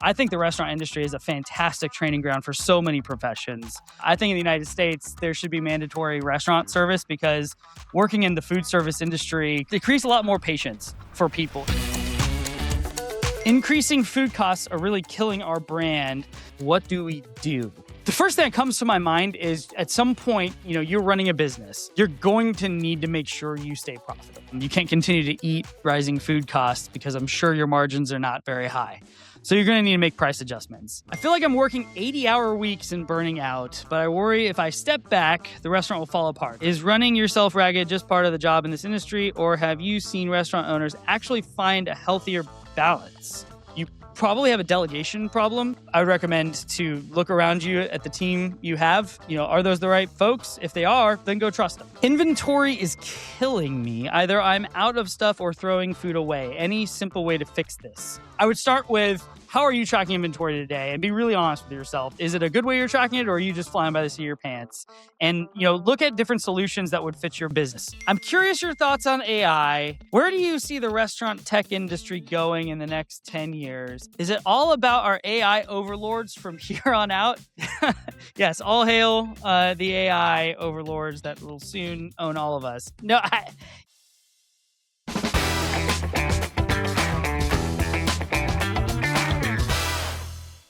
I think the restaurant industry is a fantastic training ground for so many professions. I think in the United States, there should be mandatory restaurant service because working in the food service industry, it creates a lot more patience for people. Increasing food costs are really killing our brand. What do we do? The first thing that comes to my mind is at some point, you're running a business. You're going to need to make sure you stay profitable. You can't continue to eat rising food costs because I'm sure your margins are not very high. So you're going to need to make price adjustments. I feel like I'm working 80-hour weeks and burning out, but I worry if I step back, the restaurant will fall apart. Is running yourself ragged just part of the job in this industry, or have you seen restaurant owners actually find a healthier balance? You probably have a delegation problem. I would recommend to look around you at the team you have. Are those the right folks? If they are, then go trust them. Inventory is killing me. Either I'm out of stuff or throwing food away. Any simple way to fix this? I would start with, how are you tracking inventory today? And be really honest with yourself. Is it a good way you're tracking it, or are you just flying by the seat of your pants? And, look at different solutions that would fit your business. I'm curious your thoughts on AI. Where do you see the restaurant tech industry going in the next 10 years? Is it all about our AI overlords from here on out? Yes, all hail the AI overlords that will soon own all of us. No,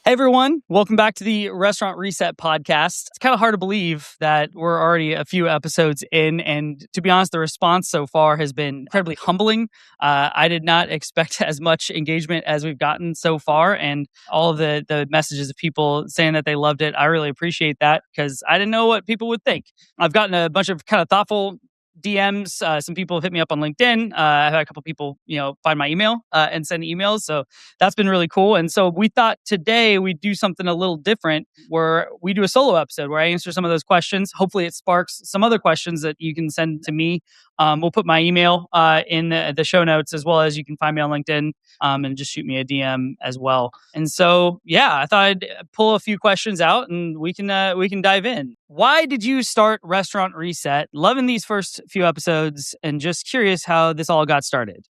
Hey everyone, welcome back to the Restaurant Reset podcast. It's kind of hard to believe that we're already a few episodes in, and to be honest, the response so far has been incredibly humbling. I did not expect as much engagement as we've gotten so far, and all of the messages of people saying that they loved it. I really appreciate that because I didn't know what people would think. I've gotten a bunch of kind of thoughtful DMs. Some people have hit me up on LinkedIn. I've had a couple people, find my email and send emails. So that's been really cool. And so we thought today we'd do something a little different where we do a solo episode where I answer some of those questions. Hopefully it sparks some other questions that you can send to me. We'll put my email in the show notes, as well as you can find me on LinkedIn and just shoot me a DM as well. And so, I thought I'd pull a few questions out and we can dive in. Why did you start Restaurant Reset? Loving these first few episodes and just curious how this all got started.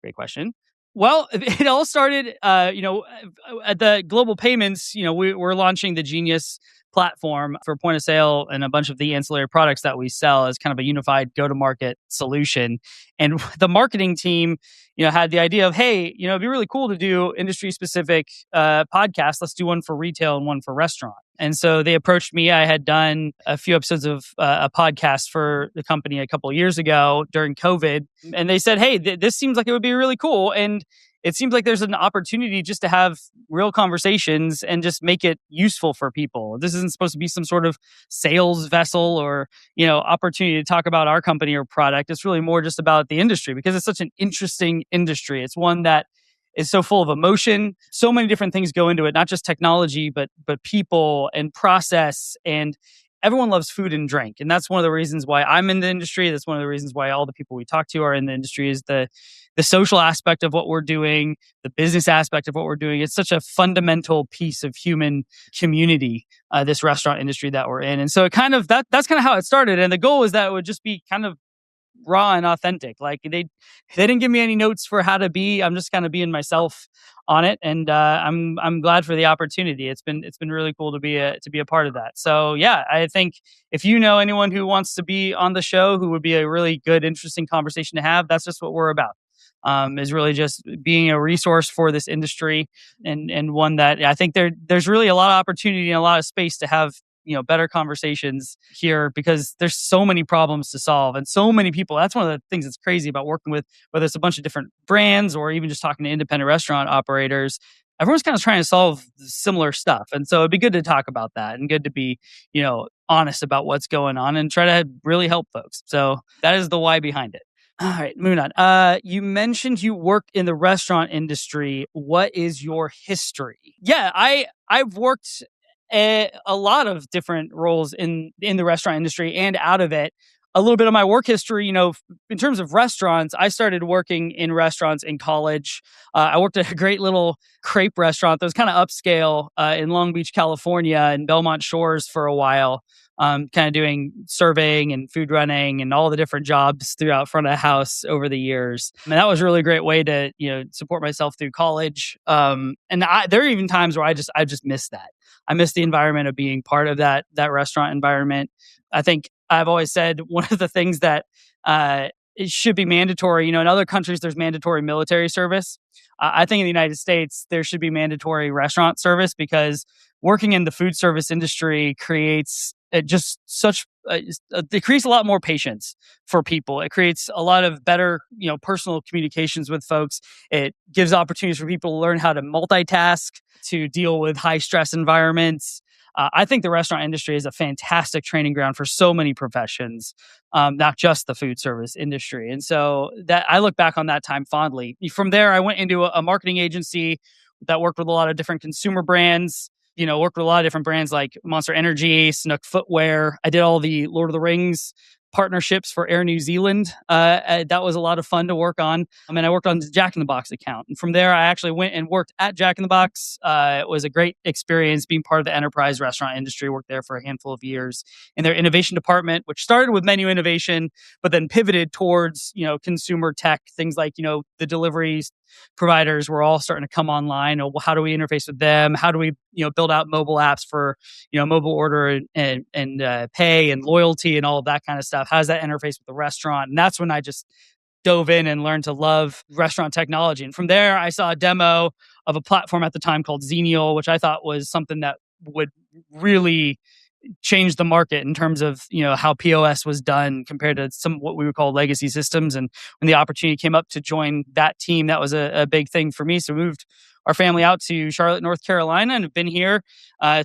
Great question. Well, it all started, at the Global Payments, we're launching the Genius platform for point of sale and a bunch of the ancillary products that we sell as kind of a unified go-to-market solution. And the marketing team, had the idea of, hey, it'd be really cool to do industry-specific podcasts. Let's do one for retail and one for restaurant. And so they approached me. I had done a few episodes of a podcast for the company a couple of years ago during COVID. And they said, hey, this seems like it would be really cool. And it seems like there's an opportunity just to have real conversations and just make it useful for people. This isn't supposed to be some sort of sales vessel or, opportunity to talk about our company or product. It's really more just about the industry because it's such an interesting industry. It's one that is so full of emotion. So many different things go into it, not just technology, but people and process, and everyone loves food and drink. And that's one of the reasons why I'm in the industry. That's one of the reasons why all the people we talk to are in the industry, is the social aspect of what we're doing, the business aspect of what we're doing. It's such a fundamental piece of human community, this restaurant industry that we're in. And so that's kind of how it started. And the goal is that it would just be kind of raw and authentic. Like they didn't give me any notes for how to be. I'm just kind of being myself on it, and I'm glad for the opportunity. It's been really cool to be a part of that. So I think if you know anyone who wants to be on the show, who would be a really good, interesting conversation to have, that's just what we're about. Is really just being a resource for this industry, and one that I think there's really a lot of opportunity and a lot of space to have better conversations here, because there's so many problems to solve and so many people. That's one of the things that's crazy about working with, whether it's a bunch of different brands or even just talking to independent restaurant operators. Everyone's kind of trying to solve similar stuff. And so it'd be good to talk about that and good to be, honest about what's going on and try to really help folks. So that is the why behind it. All right, moving on. You mentioned you work in the restaurant industry. What is your history? Yeah, I've worked a lot of different roles in the restaurant industry and out of it. a little bit of my work history, in terms of restaurants, I started working in restaurants in college. I worked at a great little crepe restaurant that was kind of upscale in Long Beach, California, in Belmont Shores for a while, kind of doing surveying and food running and all the different jobs throughout front of the house over the years. And that was a really great way to, support myself through college. There are even times where I just miss that. I miss the environment of being part of that restaurant environment. I think I've always said one of the things that it should be mandatory. In other countries, there's mandatory military service. I think in the United States, there should be mandatory restaurant service, because working in the food service industry creates it creates a lot more patience for people. It creates a lot of better, personal communications with folks. It gives opportunities for people to learn how to multitask, to deal with high stress environments. I think the restaurant industry is a fantastic training ground for so many professions, not just the food service industry. And so that I look back on that time fondly. From there, I went into a marketing agency that worked with a lot of different consumer brands. Worked with a lot of different brands like Monster Energy, Snook Footwear. I did all the Lord of the Rings partnerships for Air New Zealand. That was a lot of fun to work on. And I worked on the Jack in the Box account. And from there, I actually went and worked at Jack in the Box. It was a great experience being part of the enterprise restaurant industry. Worked there for a handful of years in their innovation department, which started with menu innovation, but then pivoted towards, consumer tech, things like, the deliveries providers were all starting to come online. How do we interface with them? How do we, build out mobile apps for, mobile order and pay and loyalty and all of that kind of stuff? How does that interface with the restaurant? And that's when I just dove in and learned to love restaurant technology. And from there, I saw a demo of a platform at the time called Xenial, which I thought was something that would really change the market in terms of, how POS was done compared to some what we would call legacy systems. And when the opportunity came up to join that team, that was a big thing for me. So we moved our family out to Charlotte, North Carolina, and have been here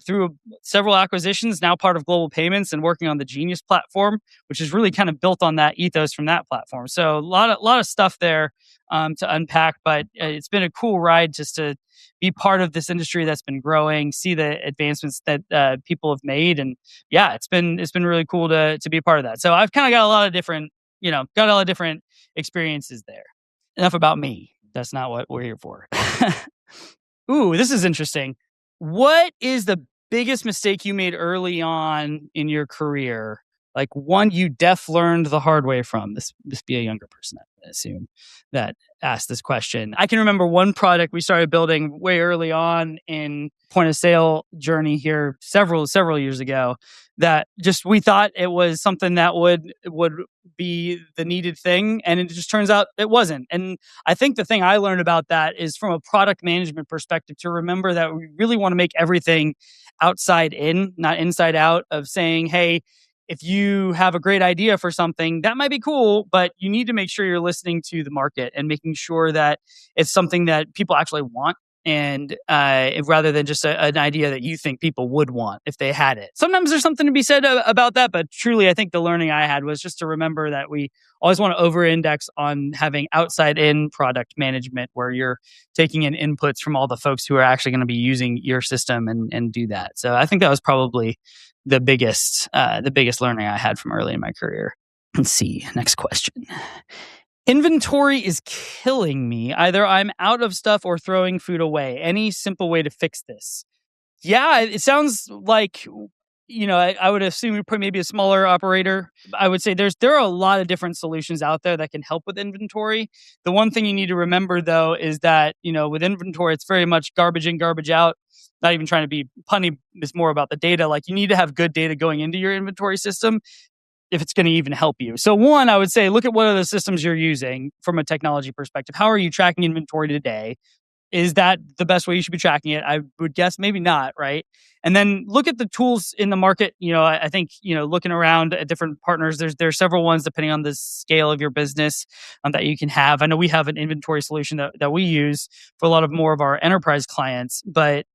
through several acquisitions, now part of Global Payments and working on the Genius platform, which is really kind of built on that ethos from that platform. So a lot of stuff there to unpack, but it's been a cool ride just to be part of this industry that's been growing, see the advancements that people have made. And yeah, it's been really cool to be a part of that. So I've kind of got a lot of different experiences there. Enough about me. That's not what we're here for. Ooh, this is interesting. What is the biggest mistake you made early on in your career? Like one you learned the hard way from? This be a younger person, I assume, that asked this question. I can remember one product we started building way early on in point of sale journey here several years ago that just we thought it was something that would be the needed thing, and it just turns out it wasn't. And I think the thing I learned about that is from a product management perspective to remember that we really want to make everything outside in, not inside out, of saying, hey, if you have a great idea for something, that might be cool, but you need to make sure you're listening to the market and making sure that it's something that people actually want, and rather than just an idea that you think people would want if they had it. Sometimes there's something to be said about that, but truly, I think the learning I had was just to remember that we always want to over-index on having outside-in product management, where you're taking in inputs from all the folks who are actually going to be using your system and do that. So I think that was probably the biggest learning I had from early in my career. Let's see. Next question. Inventory is killing me. Either I'm out of stuff or throwing food away. Any simple way to fix this? Yeah, it sounds like, I would assume you're maybe a smaller operator. I would say there are a lot of different solutions out there that can help with inventory. The one thing you need to remember, though, is that, with inventory, it's very much garbage in, garbage out. Not even trying to be punny, it's more about the data. Like, you need to have good data going into your inventory system if it's going to even help you. So one, I would say, look at what are the systems you're using from a technology perspective. How are you tracking inventory today? Is that the best way you should be tracking it? I would guess maybe not, right? And then look at the tools in the market. I think, looking around at different partners, there's several ones depending on the scale of your business that you can have. I know we have an inventory solution that we use for a lot of more of our enterprise clients, but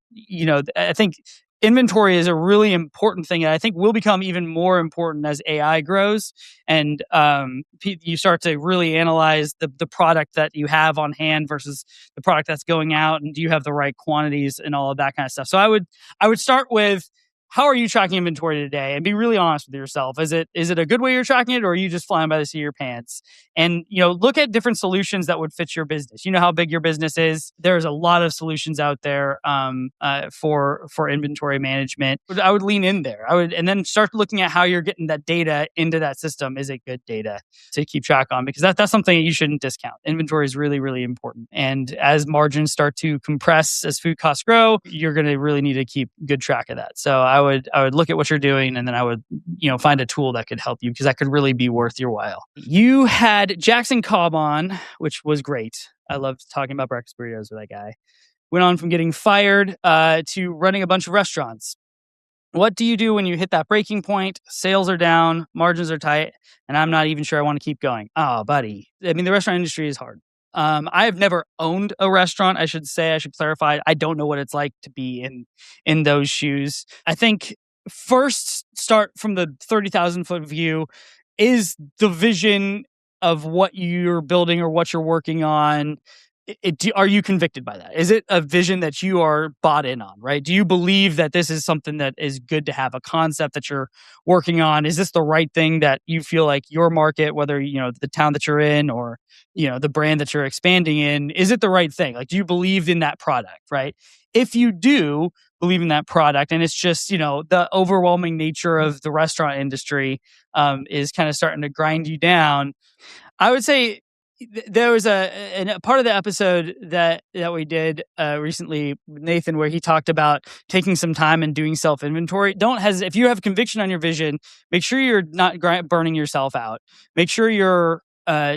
I think inventory is a really important thing, and I think will become even more important as AI grows and you start to really analyze the product that you have on hand versus the product that's going out, and do you have the right quantities and all of that kind of stuff. So I would start with, how are you tracking inventory today? And be really honest with yourself. Is it a good way you're tracking it, or are you just flying by the seat of your pants? And look at different solutions that would fit your business. You know how big your business is. There's a lot of solutions out there for inventory management. I would lean in there. And then start looking at how you're getting that data into that system. Is it good data to keep track on? Because that's something that you shouldn't discount. Inventory is really, really important. And as margins start to compress, as food costs grow, you're going to really need to keep good track of that. So I would look at what you're doing, and then I would find a tool that could help you, because that could really be worth your while. You had Jackson Cobb on, which was great. I loved talking about breakfast burritos with that guy. Went on from getting fired to running a bunch of restaurants. What do you do when you hit that breaking point? Sales are down, margins are tight, and I'm not even sure I want to keep going. Oh, buddy. I mean, the restaurant industry is hard. I have never owned a restaurant. I should clarify. I don't know what it's like to be in those shoes. I think first start from the 30,000 foot view. Is the vision of what you're building or what you're working on, are you convicted by that? Is it a vision that you are bought in on, right? Do you believe that this is something that is good to have, a concept that you're working on? Is this the right thing that you feel like your market, whether, the town that you're in or, the brand that you're expanding in, is it the right thing? Like, do you believe in that product, right? If you do believe in that product, and it's just, the overwhelming nature of the restaurant industry is kind of starting to grind you down, I would say there was a part of the episode that we did recently with Nathan, where he talked about taking some time and doing self-inventory. Don't hesitate. If you have conviction on your vision, make sure you're not burning yourself out. Make sure you're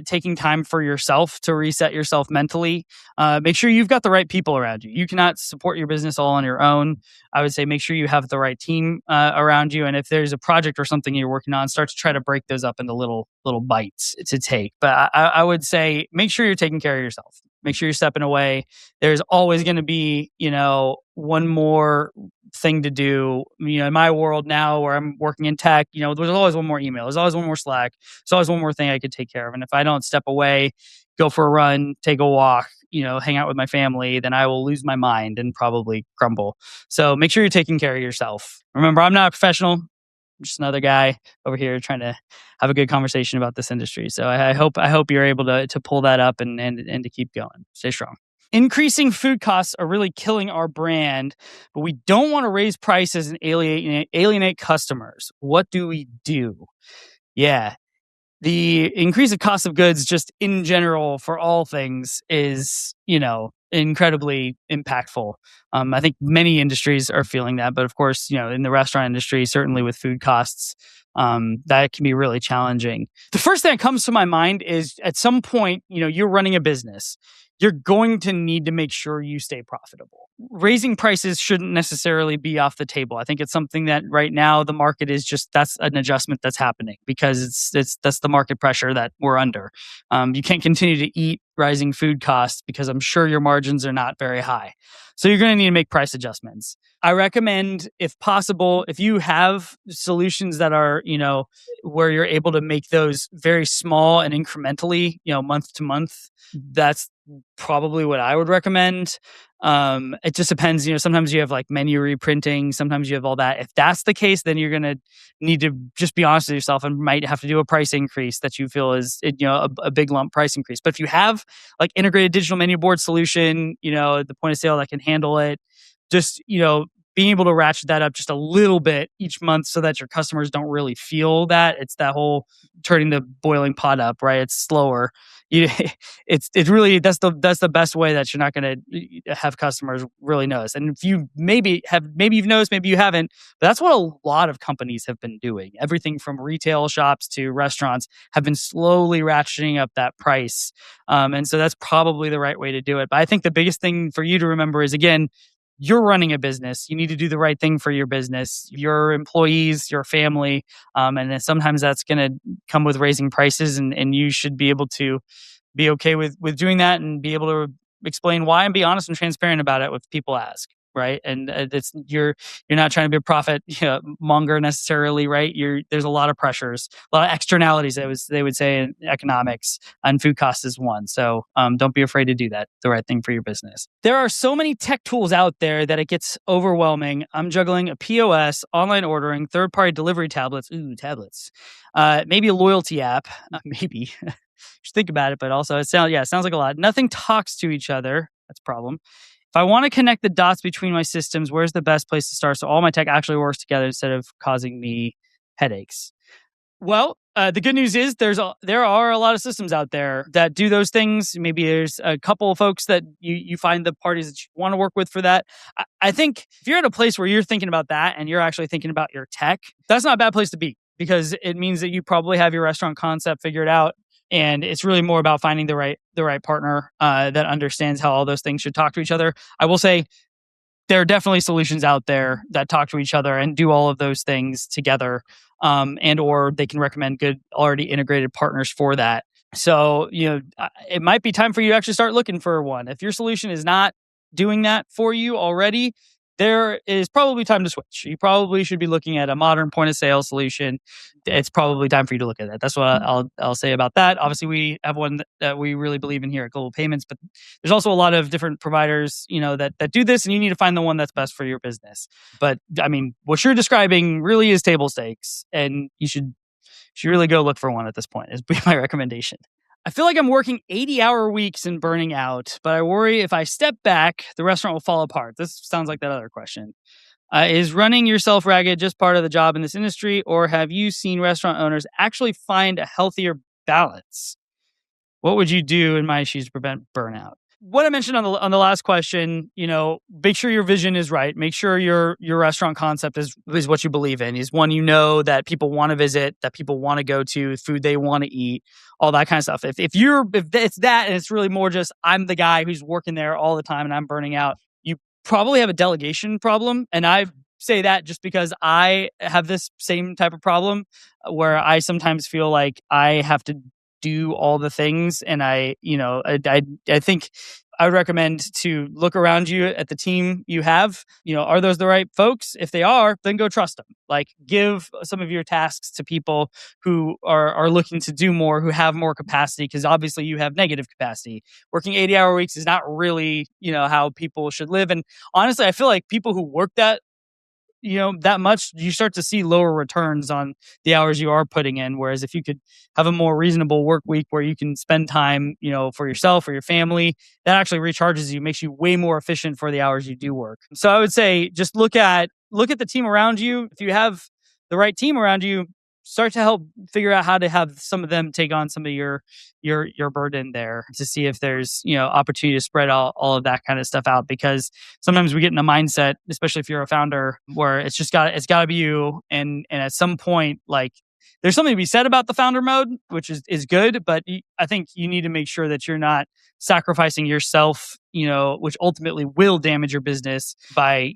taking time for yourself to reset yourself mentally. Make sure you've got the right people around you. You cannot support your business all on your own. I would say make sure you have the right team around you. And if there's a project or something you're working on, start to try to break those up into little bites to take. But I would say make sure you're taking care of yourself. Make sure you're stepping away. There's always going to be, one more thing to do. In my world now, where I'm working in tech, there's always one more email. There's always one more Slack. There's always one more thing I could take care of. And if I don't step away, go for a run, take a walk, hang out with my family, then I will lose my mind and probably crumble. So make sure you're taking care of yourself. Remember, I'm not a professional. I'm just another guy over here trying to have a good conversation about this industry. So I hope you're able to pull that up and to keep going. Stay strong. Increasing food costs are really killing our brand, but we don't want to raise prices and alienate customers. What do we do? Yeah. The increase of cost of goods just in general for all things is, incredibly impactful. I think many industries are feeling that, but of course, in the restaurant industry, certainly with food costs, that can be really challenging. The first thing that comes to my mind is at some point, you're running a business. You're going to need to make sure you stay profitable. Raising prices shouldn't necessarily be off the table. I think it's something that right now the market is that's an adjustment that's happening because that's the market pressure that we're under. You can't continue to eat rising food costs because I'm sure your margins are not very high. So you're going to need to make price adjustments. I recommend, if possible, if you have solutions that are, where you're able to make those very small and incrementally, month to month, that's probably what I would recommend. It just depends. Sometimes you have like menu reprinting. Sometimes you have all that. If that's the case, then you're going to need to just be honest with yourself and might have to do a price increase that you feel is, a big lump price increase. But if you have like integrated digital menu board solution, the point of sale that can handle it, just, being able to ratchet that up just a little bit each month so that your customers don't really feel that. It's that whole turning the boiling pot up, right? It's slower. It's really, that's the best way that you're not going to have customers really notice. And if you maybe you've noticed, maybe you haven't, but that's what a lot of companies have been doing. Everything from retail shops to restaurants have been slowly ratcheting up that price. And so that's probably the right way to do it. But I think the biggest thing for you to remember is, again, you're running a business. You need to do the right thing for your business, your employees, your family. And then sometimes that's going to come with raising prices, and you should be able to be okay with doing that and be able to explain why and be honest and transparent about it if people ask. right? And you're not trying to be a profit monger necessarily, right? There's a lot of pressures, a lot of externalities. They would say in economics, and food cost is one. So don't be afraid to do that. The right thing for your business. There are so many tech tools out there that it gets overwhelming. I'm juggling a POS, online ordering, third-party delivery tablets. Ooh, tablets. Maybe a loyalty app. Maybe. Just think about it, but also it sounds like a lot. Nothing talks to each other. That's a problem. If I want to connect the dots between my systems, where's the best place to start so all my tech actually works together instead of causing me headaches? Well, the good news is there are a lot of systems out there that do those things. Maybe there's a couple of folks that you find the parties that you want to work with for that. I think if you're at a place where you're thinking about that and you're actually thinking about your tech, that's not a bad place to be, because it means that you probably have your restaurant concept figured out. And it's really more about finding the right partner that understands how all those things should talk to each other. I will say there are definitely solutions out there that talk to each other and do all of those things together, and or they can recommend good already integrated partners for that. So it might be time for you to actually start looking for one. If your solution is not doing that for you already, there is probably time to switch. You probably should be looking at a modern point of sale solution. It's probably time for you to look at that. That's what I'll say about that. Obviously, we have one that we really believe in here at Global Payments, but there's also a lot of different providers, that do this, and you need to find the one that's best for your business. But I mean, what you're describing really is table stakes, and you should really go look for one at this point, is my recommendation. I feel like I'm working 80-hour weeks and burning out, but I worry if I step back, the restaurant will fall apart. This sounds like that other question. Is running yourself ragged just part of the job in this industry, or have you seen restaurant owners actually find a healthier balance? What would you do in my shoes to prevent burnout? What I mentioned on the last question, make sure your vision is right. Make sure your restaurant concept is what you believe in. Is one that people want to visit, that people want to go to, food they want to eat, all that kind of stuff. If it's that and it's really more just I'm the guy who's working there all the time and I'm burning out, you probably have a delegation problem. And I say that just because I have this same type of problem where I sometimes feel like I have to do all the things. And I think I would recommend to look around you at the team you have. Are those the right folks? If they are, then go trust them. Like, give some of your tasks to people who are looking to do more, who have more capacity, because obviously you have negative capacity. Working 80-hour weeks is not really, how people should live. And honestly, I feel like people who work that much, you start to see lower returns on the hours you are putting in. Whereas if you could have a more reasonable work week where you can spend time, for yourself or your family, that actually recharges you, makes you way more efficient for the hours you do work. So I would say just look at the team around you. If you have the right team around you, start to help figure out how to have some of them take on some of your burden there, to see if there's opportunity to spread all of that kind of stuff out. Because sometimes we get in a mindset, especially if you're a founder, where it's got to be you, and at some point, like, there's something to be said about the founder mode, which is good, but I think you need to make sure that you're not sacrificing yourself, which ultimately will damage your business by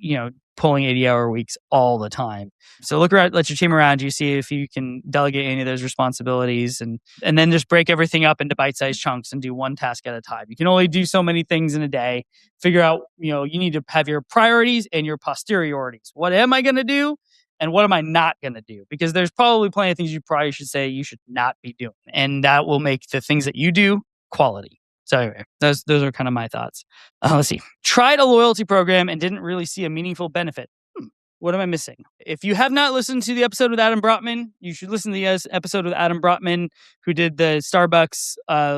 pulling 80-hour weeks all the time. So look around, let your team around you, see if you can delegate any of those responsibilities, and then just break everything up into bite-sized chunks and do one task at a time. You can only do so many things in a day. Figure out, you need to have your priorities and your posteriorities. What am I going to do? And what am I not going to do? Because there's probably plenty of things you probably should say you should not be doing. And that will make the things that you do quality. So anyway, those are kind of my thoughts. Let's see. Tried a loyalty program and didn't really see a meaningful benefit. What am I missing? If you have not listened to the episode with Adam Brotman, you should listen to the episode with Adam Brotman, who did the Starbucks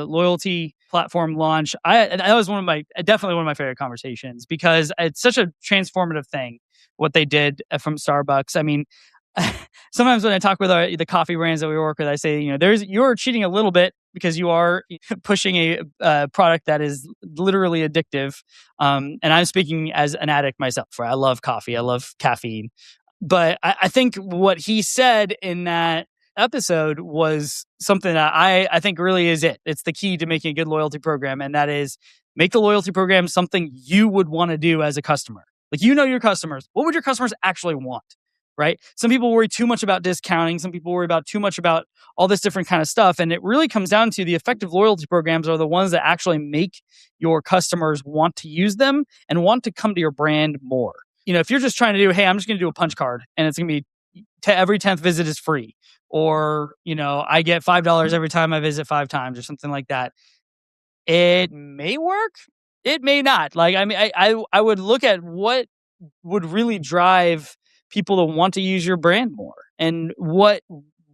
loyalty platform launch. That was definitely one of my favorite conversations, because it's such a transformative thing what they did from Starbucks. I mean, sometimes when I talk with the coffee brands that we work with, I say, you're cheating a little bit, because you are pushing a product that is literally addictive. And I'm speaking as an addict myself, right? I love coffee. I love caffeine. But I think what he said in that episode was something that I think really is it. It's the key to making a good loyalty program. And that is, make the loyalty program something you would want to do as a customer. Like, your customers. What would your customers actually want? right? Some people worry too much about discounting. Some people worry about too much about all this different kind of stuff. And it really comes down to the effective loyalty programs are the ones that actually make your customers want to use them and want to come to your brand more. If you're just trying to do, hey, I'm just going to do a punch card and it's going to be every 10th visit is free, or, I get $5 every time I visit 5 times or something like that. It may work. It may not. Like, I mean, I would look at what would really drive people to want to use your brand more, and what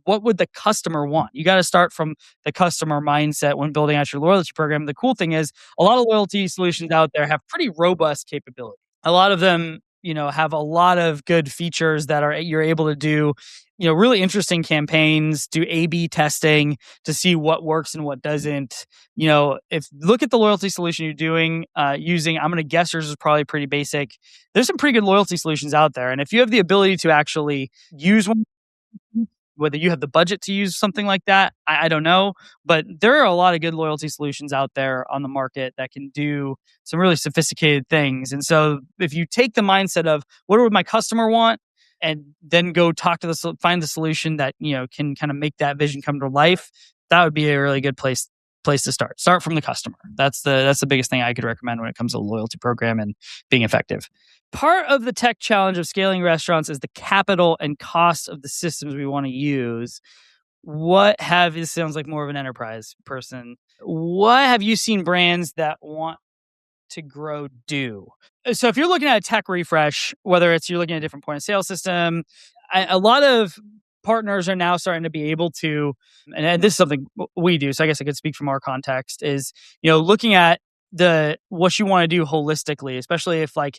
would the customer want. You got to start from the customer mindset when building out your loyalty program. The cool thing is a lot of loyalty solutions out there have pretty robust capability. A lot of them, have a lot of good features that you're able to do, really interesting campaigns, do A/B testing to see what works and what doesn't. If look at the loyalty solution you're doing, using, I'm going to guess yours is probably pretty basic. There's some pretty good loyalty solutions out there. And if you have the ability to actually use one, whether you have the budget to use something like that, I don't know. But there are a lot of good loyalty solutions out there on the market that can do some really sophisticated things. And so if you take the mindset of what would my customer want, and then go talk to find the solution that, can kind of make that vision come to life, that would be a really good place to start. Start from the customer. That's the biggest thing I could recommend when it comes to a loyalty program and being effective. Part of the tech challenge of scaling restaurants is the capital and cost of the systems we want to use. This sounds like more of an enterprise person. What have you seen brands that want to grow do? So if you're looking at a tech refresh, whether it's you're looking at a different point of sale system, a lot of partners are now starting to be able to, and this is something we do, so I guess I could speak from our context, is, looking at what you want to do holistically, especially if, like,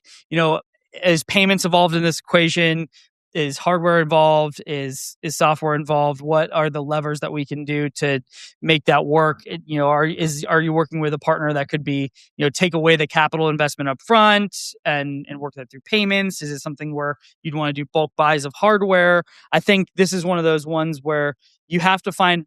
as payments evolved in this equation, is hardware involved, is software involved, what are the levers that we can do to make that work? Are you working with a partner that could be, take away the capital investment up front and work that through payments? Is it something where you'd want to do bulk buys of hardware? I think this is one of those ones where you have to find,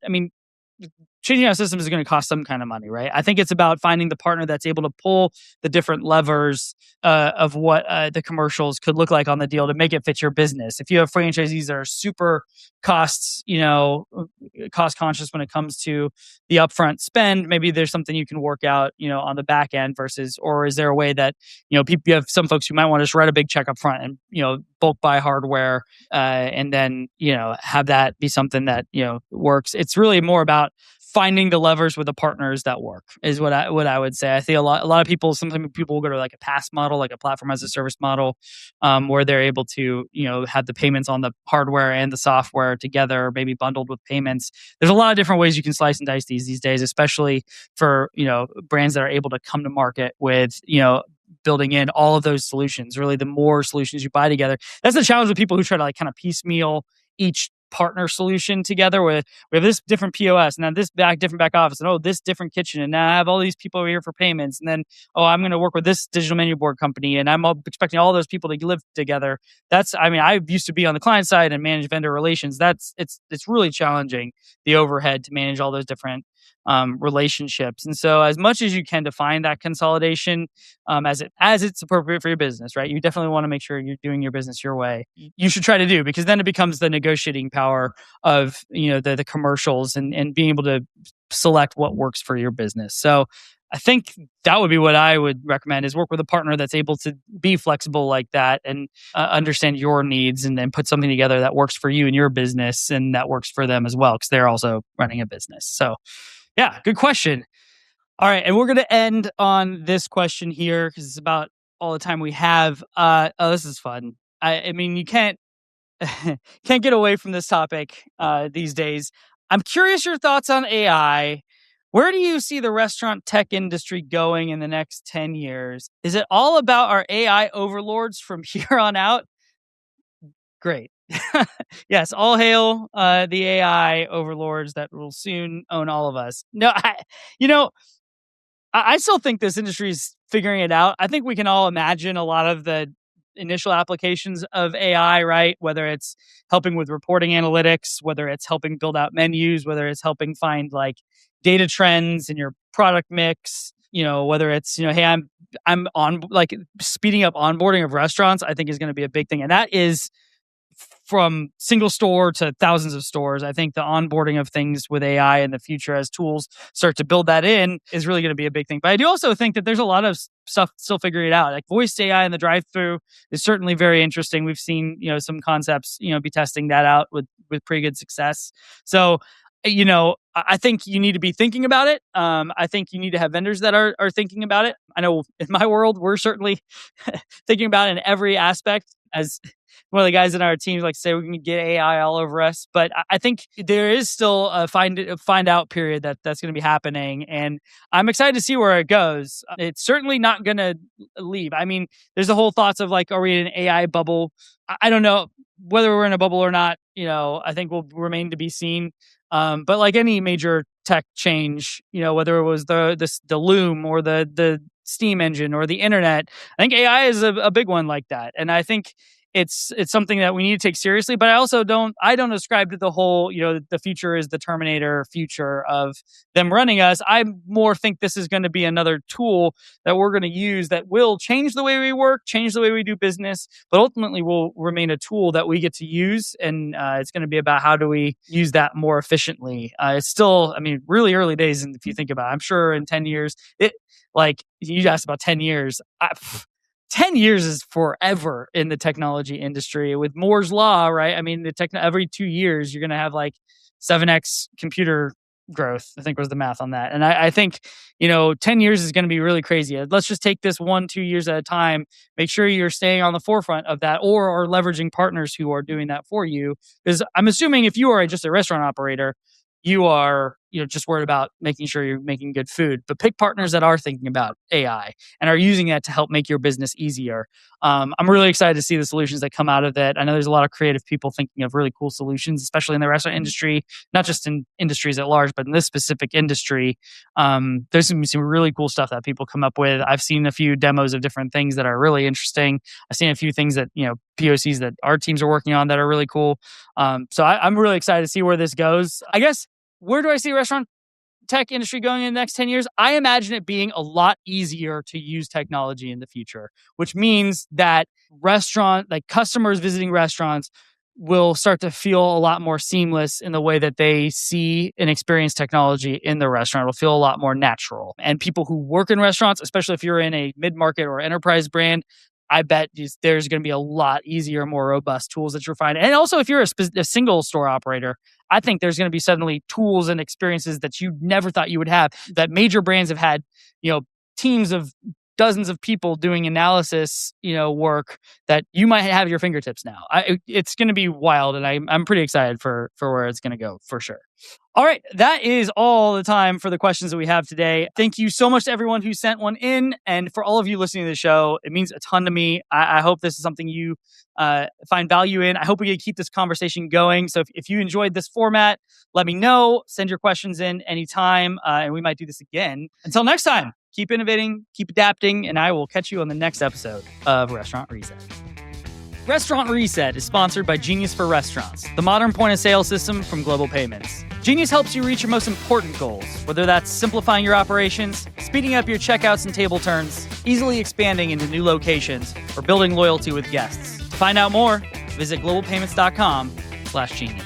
changing our systems is going to cost some kind of money, right? I think it's about finding the partner that's able to pull the different levers of what the commercials could look like on the deal to make it fit your business. If you have franchisees that are super cost conscious when it comes to the upfront spend, maybe there's something you can work out, on the back end or is there a way that, you have some folks who might want to just write a big check up front and, bulk buy hardware and then, have that be something that, works. It's really more about finding the levers with the partners that work is what I would say. I think a lot of people, sometimes people will go to like a PaaS model, like a platform as a service model, where they're able to, have the payments on the hardware and the software together, maybe bundled with payments. There's a lot of different ways you can slice and dice these days, especially for, brands that are able to come to market with, building in all of those solutions. Really, the more solutions you buy together, that's the challenge with people who try to like kind of piecemeal each partner solution together, where we have this different POS and then this different back office and this different kitchen, and now I have all these people over here for payments, and then I'm going to work with this digital menu board company and I'm expecting all those people to live together. I used to be on the client side and manage vendor relations. It's really challenging, the overhead to manage all those different relationships. And so as much as you can to find that consolidation, as it's appropriate for your business, right? You definitely want to make sure you're doing your business your way. You should try to do, because then it becomes the negotiating power of, the commercials and being able to select what works for your business. So I think that would be what I would recommend, is work with a partner that's able to be flexible like that and understand your needs and then put something together that works for you and your business and that works for them as well, because they're also running a business. So yeah, good question. All right. And we're going to end on this question here because it's about all the time we have. This is fun. You can't get away from this topic these days. I'm curious your thoughts on AI. Where do you see the restaurant tech industry going in the next 10 years? Is it all about our AI overlords from here on out? Great. Yes, all hail the AI overlords that will soon own all of us. No, I still think this industry is figuring it out. I think we can all imagine a lot of the initial applications of AI, right? Whether it's helping with reporting analytics, whether it's helping build out menus, whether it's helping find like data trends in your product mix, whether it's, hey, I'm on, like, speeding up onboarding of restaurants, I think is going to be a big thing. And that is from single store to thousands of stores. I think the onboarding of things with AI in the future as tools start to build that in is really going to be a big thing. But I do also think that there's a lot of stuff still figuring it out. Like voice AI in the drive-through is certainly very interesting. We've seen, some concepts, be testing that out with pretty good success. So, I think you need to be thinking about it. I think you need to have vendors that are thinking about it. I know in my world, we're certainly thinking about it in every aspect. As one of the guys in our team like to say, we can get AI all over us. But I think there is still a find out period that's going to be happening. And I'm excited to see where it goes. It's certainly not going to leave. I mean, there's the whole thoughts of like, are we in an AI bubble? I don't know whether we're in a bubble or not. I think will remain to be seen. But like any major tech change, whether it was the loom or the steam engine or the internet, I think AI is a big one like that. And I think it's something that we need to take seriously, but I don't ascribe to the whole, the future is the Terminator future of them running us. I more think this is going to be another tool that we're going to use that will change the way we work, change the way we do business, but ultimately will remain a tool that we get to use. And it's going to be about how do we use that more efficiently. It's still, really early days. And if you think about it, I'm sure in 10 years, you asked about 10 years, 10 years is forever in the technology industry with Moore's law, right? Every 2 years, you're going to have like 7x computer growth, I think was the math on that. And I think, 10 years is going to be really crazy. Let's just take this 1-2 years at a time. Make sure you're staying on the forefront of that or are leveraging partners who are doing that for you. Because I'm assuming if you are just a restaurant operator, you are, just worried about making sure you're making good food, but pick partners that are thinking about AI and are using that to help make your business easier. I'm really excited to see the solutions that come out of it. I know there's a lot of creative people thinking of really cool solutions, especially in the restaurant industry, not just in industries at large, but in this specific industry. There's some really cool stuff that people come up with. I've seen a few demos of different things that are really interesting. I've seen a few things that, POCs that our teams are working on that are really cool. So I'm really excited to see where this goes. I guess, where do I see restaurant tech industry going in the next 10 years? I imagine it being a lot easier to use technology in the future, which means that customers visiting restaurants will start to feel a lot more seamless in the way that they see and experience technology in the restaurant. It'll feel a lot more natural. And people who work in restaurants, especially if you're in a mid-market or enterprise brand, I bet there's going to be a lot easier, more robust tools that you're finding. And also, if you're a single store operator, I think there's going to be suddenly tools and experiences that you never thought you would have. That major brands have had, teams of dozens of people doing analysis, work that you might have at your fingertips now. It's going to be wild, and I'm pretty excited for where it's going to go for sure. All right, that is all the time for the questions that we have today. Thank you so much to everyone who sent one in, and for all of you listening to the show. It means a ton to me. I hope this is something you find value in. I hope we can keep this conversation going. So if you enjoyed this format, let me know. Send your questions in anytime, and we might do this again. Until next time, keep innovating, keep adapting, and I will catch you on the next episode of Restaurant Reset. Restaurant Reset is sponsored by Genius for Restaurants, the modern point-of-sale system from Global Payments. Genius helps you reach your most important goals, whether that's simplifying your operations, speeding up your checkouts and table turns, easily expanding into new locations, or building loyalty with guests. To find out more, visit globalpayments.com/genius.